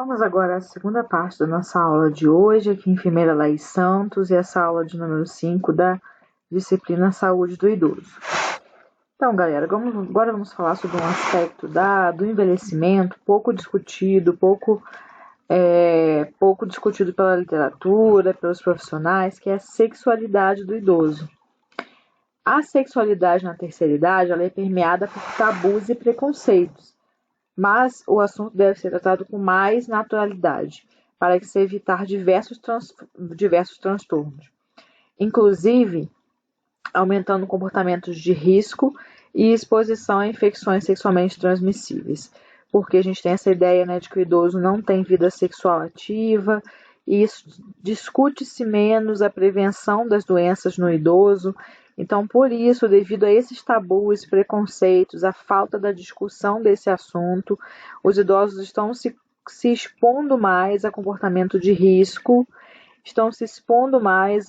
Vamos agora à segunda parte da nossa aula de hoje, aqui em Enfermeira Laís Santos, e essa aula de número 5 da disciplina Saúde do Idoso. Então, galera, agora vamos falar sobre um aspecto do envelhecimento pouco discutido, pouco discutido pela literatura, pelos profissionais, que é a sexualidade do idoso. A sexualidade na terceira idade ela é permeada por tabus e preconceitos, mas o assunto deve ser tratado com mais naturalidade, para que se evitar diversos transtornos, inclusive aumentando comportamentos de risco e exposição a infecções sexualmente transmissíveis, porque a gente tem essa ideia, né, de que o idoso não tem vida sexual ativa, e isso discute-se menos a prevenção das doenças no idoso. Então, por isso, devido a esses tabus, preconceitos, a falta da discussão desse assunto, os idosos estão se expondo mais a comportamento de risco, estão se expondo mais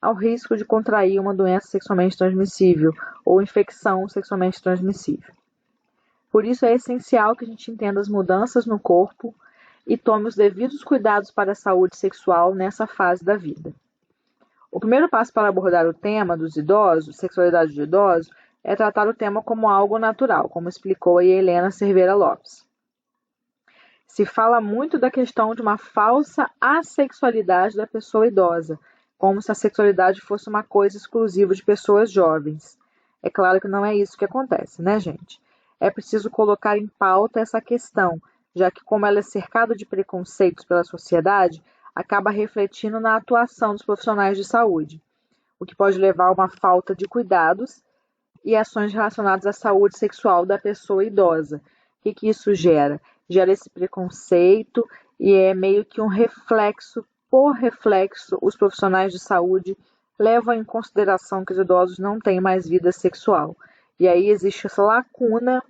ao risco de contrair uma doença sexualmente transmissível ou infecção sexualmente transmissível. Por isso, é essencial que a gente entenda as mudanças no corpo e tome os devidos cuidados para a saúde sexual nessa fase da vida. O primeiro passo para abordar o tema dos idosos, sexualidade de idosos, é tratar o tema como algo natural, como explicou a Helena Cerveira Lopes. Se fala muito da questão de uma falsa assexualidade da pessoa idosa, como se a sexualidade fosse uma coisa exclusiva de pessoas jovens. É claro que não é isso que acontece, né, gente? É preciso colocar em pauta essa questão, já que, como ela é cercada de preconceitos pela sociedade, acaba refletindo na atuação dos profissionais de saúde, o que pode levar a uma falta de cuidados e ações relacionadas à saúde sexual da pessoa idosa. O que isso gera? Gera esse preconceito e é meio que um reflexo. Por reflexo, os profissionais de saúde levam em consideração que os idosos não têm mais vida sexual. E aí existe essa lacuna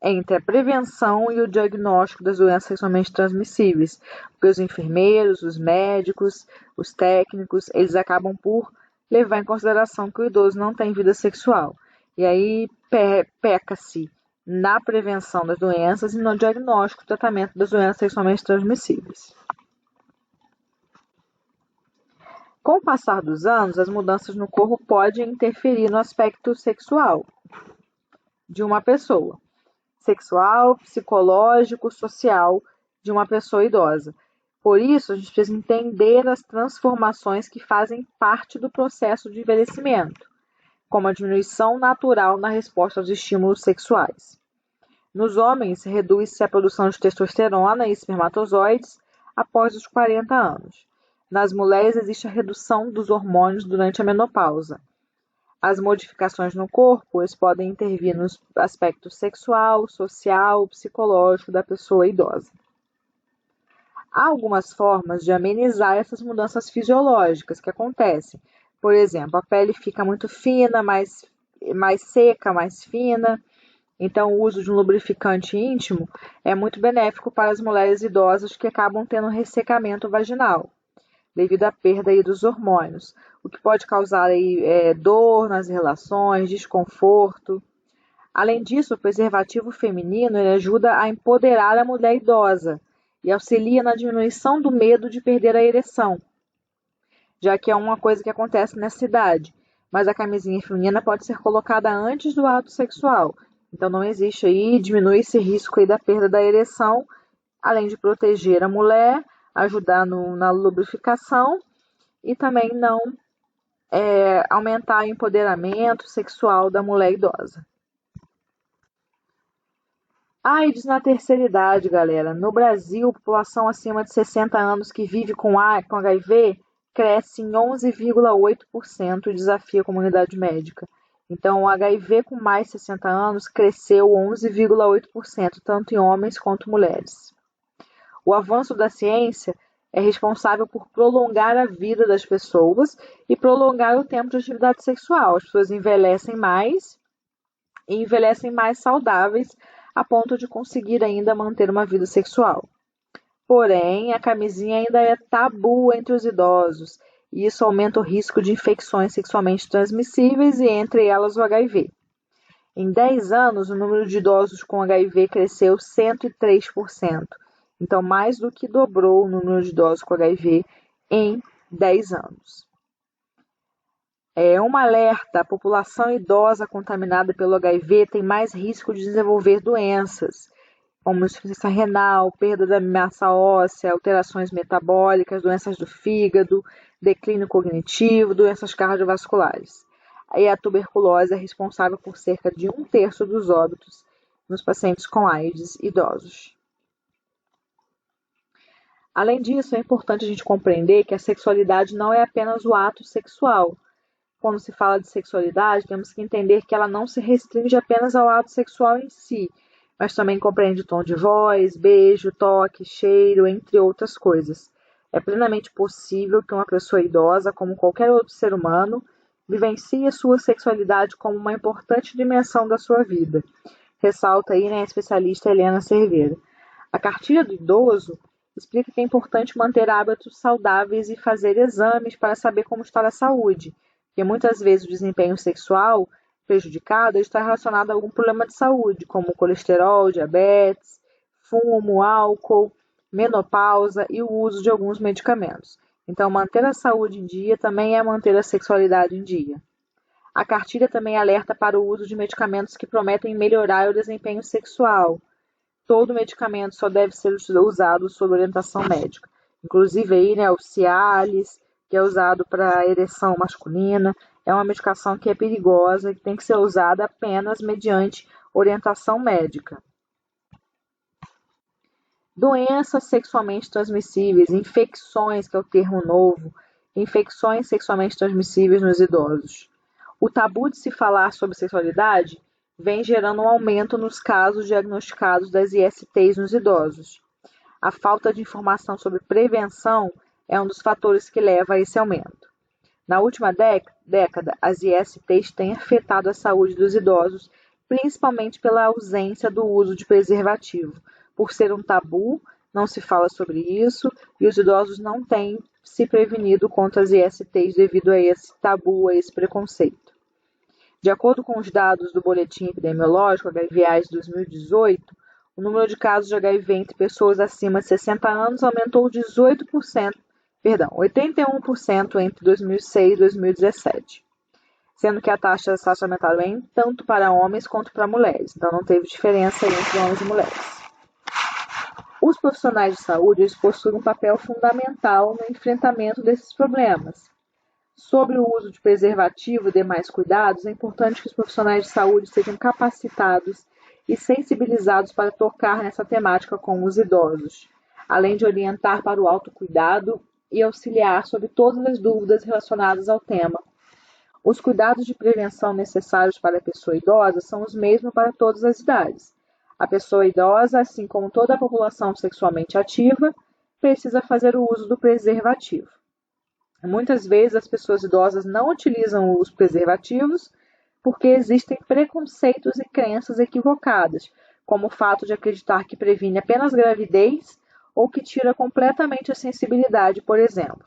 entre a prevenção e o diagnóstico das doenças sexualmente transmissíveis, porque os enfermeiros, os médicos, os técnicos, eles acabam por levar em consideração que o idoso não tem vida sexual. E aí peca-se na prevenção das doenças e no diagnóstico e tratamento das doenças sexualmente transmissíveis. Com o passar dos anos, as mudanças no corpo podem interferir no aspecto sexual de uma pessoa. Sexual, psicológico, social de uma pessoa idosa. Por isso, a gente precisa entender as transformações que fazem parte do processo de envelhecimento, como a diminuição natural na resposta aos estímulos sexuais. Nos homens, reduz-se a produção de testosterona e espermatozoides após os 40 anos. Nas mulheres, existe a redução dos hormônios durante a menopausa. As modificações no corpo podem intervir nos aspectos sexual, social, psicológico da pessoa idosa. Há algumas formas de amenizar essas mudanças fisiológicas que acontecem. Por exemplo, a pele fica muito fina, mais seca, mais fina. Então, o uso de um lubrificante íntimo é muito benéfico para as mulheres idosas que acabam tendo ressecamento vaginal, devido à perda dos hormônios, o que pode causar dor nas relações, desconforto. Além disso, o preservativo feminino ajuda a empoderar a mulher idosa e auxilia na diminuição do medo de perder a ereção, já que é uma coisa que acontece nessa idade, mas a camisinha feminina pode ser colocada antes do ato sexual, então não existe diminui esse risco da perda da ereção, além de proteger a mulher, ajudar na lubrificação e também não aumentar o empoderamento sexual da mulher idosa. AIDS na terceira idade, galera. No Brasil, a população acima de 60 anos que vive com HIV cresce em 11,8% e desafia a comunidade médica. Então, o HIV com mais de 60 anos cresceu 11,8%, tanto em homens quanto mulheres. O avanço da ciência é responsável por prolongar a vida das pessoas e prolongar o tempo de atividade sexual. As pessoas envelhecem mais e envelhecem mais saudáveis a ponto de conseguir ainda manter uma vida sexual. Porém, a camisinha ainda é tabu entre os idosos e isso aumenta o risco de infecções sexualmente transmissíveis e entre elas o HIV. Em 10 anos, o número de idosos com HIV cresceu 103%. Então, mais do que dobrou o número de idosos com HIV em 10 anos. Um alerta: a população idosa contaminada pelo HIV tem mais risco de desenvolver doenças, como insuficiência renal, perda da massa óssea, alterações metabólicas, doenças do fígado, declínio cognitivo, doenças cardiovasculares. A tuberculose é responsável por cerca de 1/3 dos óbitos nos pacientes com AIDS idosos. Além disso, é importante a gente compreender que a sexualidade não é apenas o ato sexual. Quando se fala de sexualidade, temos que entender que ela não se restringe apenas ao ato sexual em si, mas também compreende tom de voz, beijo, toque, cheiro, entre outras coisas. É plenamente possível que uma pessoa idosa, como qualquer outro ser humano, vivencie a sua sexualidade como uma importante dimensão da sua vida. Ressalta aí, a especialista Helena Cerveira. A cartilha do idoso explica que é importante manter hábitos saudáveis e fazer exames para saber como está a saúde, porque muitas vezes o desempenho sexual prejudicado está relacionado a algum problema de saúde, como colesterol, diabetes, fumo, álcool, menopausa e o uso de alguns medicamentos. Então, manter a saúde em dia também é manter a sexualidade em dia. A cartilha também alerta para o uso de medicamentos que prometem melhorar o desempenho sexual. Todo medicamento só deve ser usado sob orientação médica. Inclusive aí, o Cialis, que é usado para ereção masculina, é uma medicação que é perigosa e que tem que ser usada apenas mediante orientação médica. Doenças sexualmente transmissíveis, infecções, que é o termo novo, infecções sexualmente transmissíveis nos idosos. O tabu de se falar sobre sexualidade vem gerando um aumento nos casos diagnosticados das ISTs nos idosos. A falta de informação sobre prevenção é um dos fatores que leva a esse aumento. Na última década, as ISTs têm afetado a saúde dos idosos, principalmente pela ausência do uso de preservativo. Por ser um tabu, não se fala sobre isso e os idosos não têm se prevenido contra as ISTs devido a esse tabu, a esse preconceito. De acordo com os dados do Boletim Epidemiológico HIV/AIDS 2018, o número de casos de HIV entre pessoas acima de 60 anos aumentou 81% entre 2006 e 2017, sendo que a taxa aumentaram tanto para homens quanto para mulheres, então não teve diferença entre homens e mulheres. Os profissionais de saúde eles possuem um papel fundamental no enfrentamento desses problemas. Sobre o uso de preservativo e demais cuidados, é importante que os profissionais de saúde sejam capacitados e sensibilizados para tocar nessa temática com os idosos, além de orientar para o autocuidado e auxiliar sobre todas as dúvidas relacionadas ao tema. Os cuidados de prevenção necessários para a pessoa idosa são os mesmos para todas as idades. A pessoa idosa, assim como toda a população sexualmente ativa, precisa fazer o uso do preservativo. Muitas vezes as pessoas idosas não utilizam os preservativos porque existem preconceitos e crenças equivocadas, como o fato de acreditar que previne apenas gravidez ou que tira completamente a sensibilidade, por exemplo.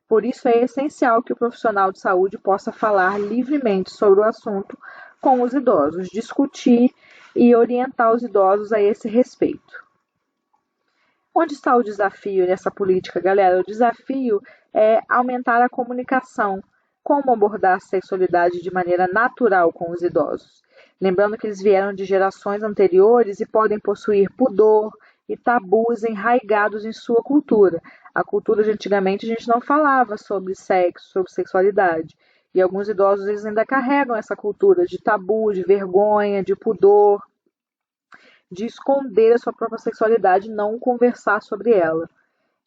Por isso é essencial que o profissional de saúde possa falar livremente sobre o assunto com os idosos, discutir e orientar os idosos a esse respeito. Onde está o desafio nessa política, galera? O desafio é aumentar a comunicação. Como abordar a sexualidade de maneira natural com os idosos? Lembrando que eles vieram de gerações anteriores e podem possuir pudor e tabus enraigados em sua cultura. A cultura de antigamente a gente não falava sobre sexo, sobre sexualidade. E alguns idosos eles ainda carregam essa cultura de tabu, de vergonha, de pudor, de esconder a sua própria sexualidade e não conversar sobre ela.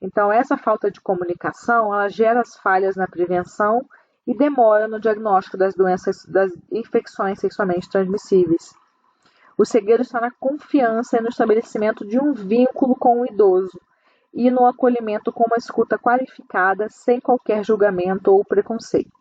Então, essa falta de comunicação, ela gera as falhas na prevenção e demora no diagnóstico das doenças, das infecções sexualmente transmissíveis. O segredo está na confiança e no estabelecimento de um vínculo com o idoso e no acolhimento com uma escuta qualificada, sem qualquer julgamento ou preconceito.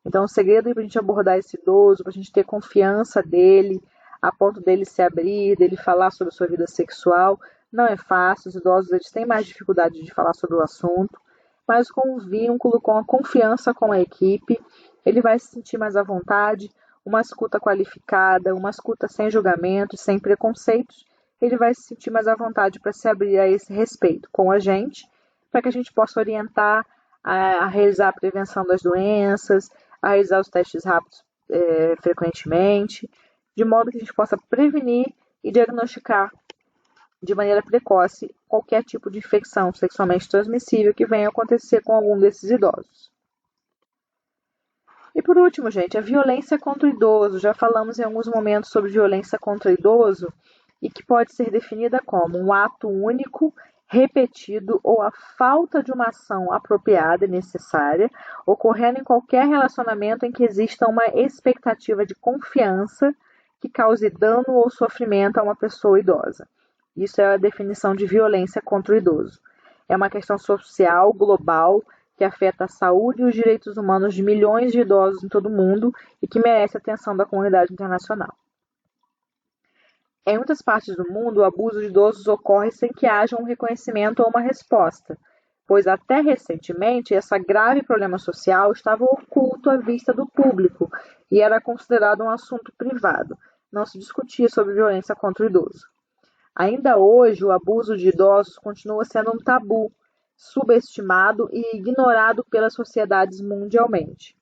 Então, o segredo é para a gente abordar esse idoso, para a gente ter confiança dele, a ponto dele se abrir, dele falar sobre a sua vida sexual. Não é fácil, os idosos eles têm mais dificuldade de falar sobre o assunto, mas com o vínculo, com a confiança com a equipe, ele vai se sentir mais à vontade, uma escuta qualificada, uma escuta sem julgamento, sem preconceitos, ele vai se sentir mais à vontade para se abrir a esse respeito com a gente, para que a gente possa orientar a realizar a prevenção das doenças, a realizar os testes rápidos frequentemente, de modo que a gente possa prevenir e diagnosticar de maneira precoce qualquer tipo de infecção sexualmente transmissível que venha a acontecer com algum desses idosos. E por último, gente, a violência contra o idoso. Já falamos em alguns momentos sobre violência contra o idoso e que pode ser definida como um ato único, repetido ou a falta de uma ação apropriada e necessária, ocorrendo em qualquer relacionamento em que exista uma expectativa de confiança que cause dano ou sofrimento a uma pessoa idosa. Isso é a definição de violência contra o idoso. É uma questão social, global, que afeta a saúde e os direitos humanos de milhões de idosos em todo o mundo e que merece a atenção da comunidade internacional. Em muitas partes do mundo, o abuso de idosos ocorre sem que haja um reconhecimento ou uma resposta, pois até recentemente esse grave problema social estava oculto à vista do público e era considerado um assunto privado. Não se discutia sobre violência contra o idoso. Ainda hoje, o abuso de idosos continua sendo um tabu, subestimado e ignorado pelas sociedades mundialmente.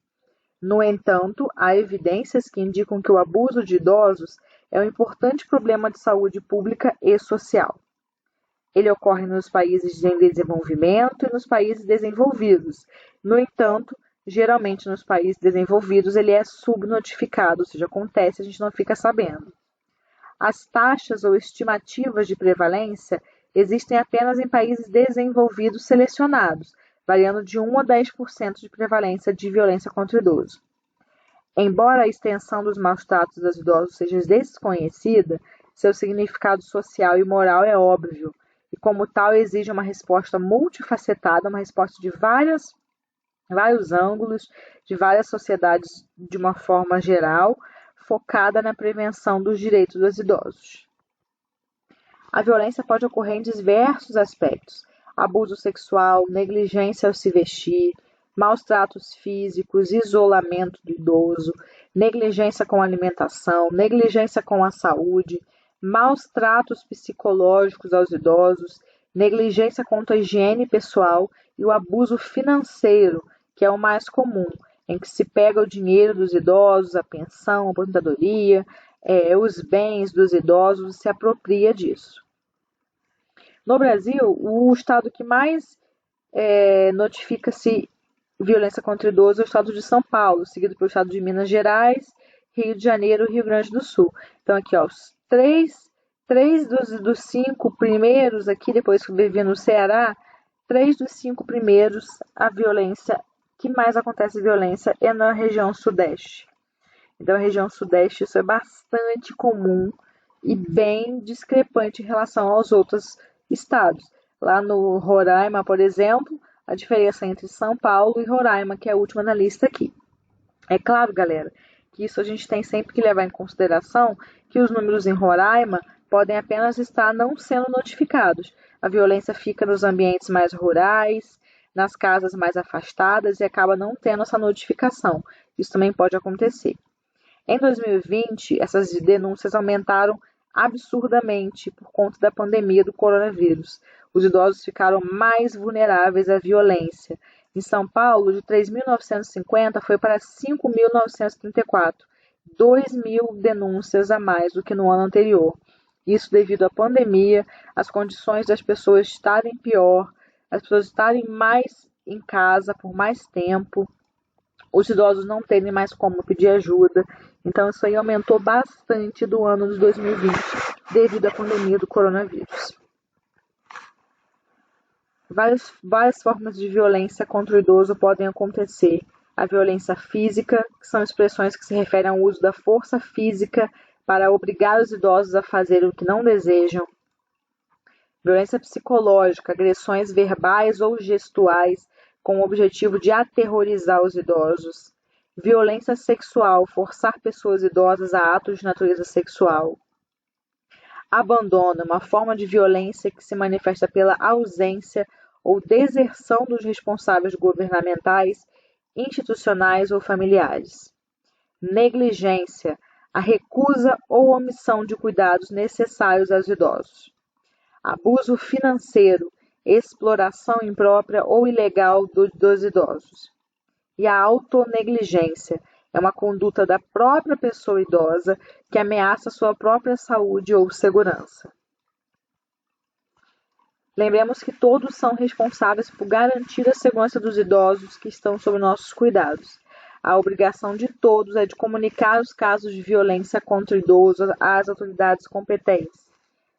No entanto, há evidências que indicam que o abuso de idosos é um importante problema de saúde pública e social. Ele ocorre nos países em desenvolvimento e nos países desenvolvidos. No entanto, geralmente nos países desenvolvidos ele é subnotificado, ou seja, acontece, a gente não fica sabendo. As taxas ou estimativas de prevalência existem apenas em países desenvolvidos selecionados, variando de 1 a 10% de prevalência de violência contra o idoso. Embora a extensão dos maus-tratos dos idosos seja desconhecida, seu significado social e moral é óbvio, e como tal exige uma resposta multifacetada, uma resposta de vários ângulos, de várias sociedades de uma forma geral, focada na prevenção dos direitos dos idosos. A violência pode ocorrer em diversos aspectos: abuso sexual, negligência ao se vestir, maus tratos físicos, isolamento do idoso, negligência com a alimentação, negligência com a saúde, maus tratos psicológicos aos idosos, negligência quanto à higiene pessoal e o abuso financeiro, que é o mais comum, em que se pega o dinheiro dos idosos, a pensão, a aposentadoria, os bens dos idosos e se apropria disso. No Brasil, o estado que mais notifica-se violência contra o idoso é o estado de São Paulo, seguido pelo estado de Minas Gerais, Rio de Janeiro e Rio Grande do Sul. Então, aqui, ó, os três dos 5 primeiros, aqui, depois que vivi no Ceará, 3 dos 5 primeiros, a violência que mais acontece violência é na região sudeste. Então, a região sudeste, isso é bastante comum e bem discrepante em relação aos outros estados. Lá no Roraima, por exemplo, a diferença entre São Paulo e Roraima, que é a última na lista aqui. É claro, galera, que isso a gente tem sempre que levar em consideração que os números em Roraima podem apenas estar não sendo notificados. A violência fica nos ambientes mais rurais, nas casas mais afastadas e acaba não tendo essa notificação. Isso também pode acontecer. Em 2020, essas denúncias aumentaram absurdamente por conta da pandemia do coronavírus. Os idosos ficaram mais vulneráveis à violência. Em São Paulo, de 3.950 foi para 5.934, 2.000 denúncias a mais do que no ano anterior. Isso devido à pandemia, às condições das pessoas estarem pior, as pessoas estarem mais em casa por mais tempo, os idosos não terem mais como pedir ajuda. Então, isso aí aumentou bastante do ano de 2020, devido à pandemia do coronavírus. Várias formas de violência contra o idoso podem acontecer. A violência física, que são expressões que se referem ao uso da força física para obrigar os idosos a fazer o que não desejam. Violência psicológica, agressões verbais ou gestuais com o objetivo de aterrorizar os idosos. Violência sexual, forçar pessoas idosas a atos de natureza sexual. Abandono, uma forma de violência que se manifesta pela ausência ou deserção dos responsáveis governamentais, institucionais ou familiares. Negligência, a recusa ou omissão de cuidados necessários aos idosos, abuso financeiro, exploração imprópria ou ilegal dos idosos. E a autonegligência é uma conduta da própria pessoa idosa que ameaça sua própria saúde ou segurança. Lembremos que todos são responsáveis por garantir a segurança dos idosos que estão sob nossos cuidados. A obrigação de todos é de comunicar os casos de violência contra o idoso às autoridades competentes,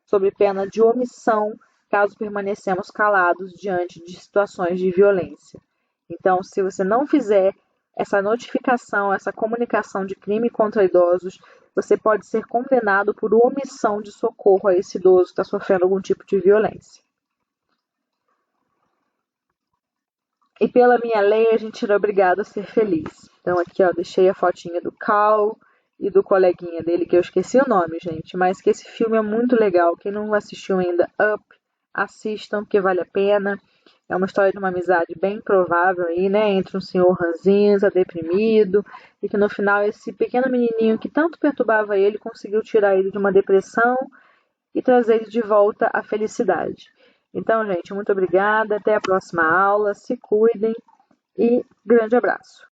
sob pena de omissão, caso permanecemos calados diante de situações de violência. Então, se você não fizer essa notificação, essa comunicação de crime contra idosos, você pode ser condenado por omissão de socorro a esse idoso que está sofrendo algum tipo de violência. E pela minha lei, a gente era obrigado a ser feliz. Então aqui, ó, deixei a fotinha do Cal e do coleguinha dele, que eu esqueci o nome, gente, mas que esse filme é muito legal. Quem não assistiu ainda, Up, assistam, porque vale a pena. É uma história de uma amizade bem provável aí, né, entre um senhor ranzinza, deprimido, e que no final esse pequeno menininho que tanto perturbava ele conseguiu tirar ele de uma depressão e trazer ele de volta à felicidade. Então, gente, muito obrigada, até a próxima aula, se cuidem e grande abraço.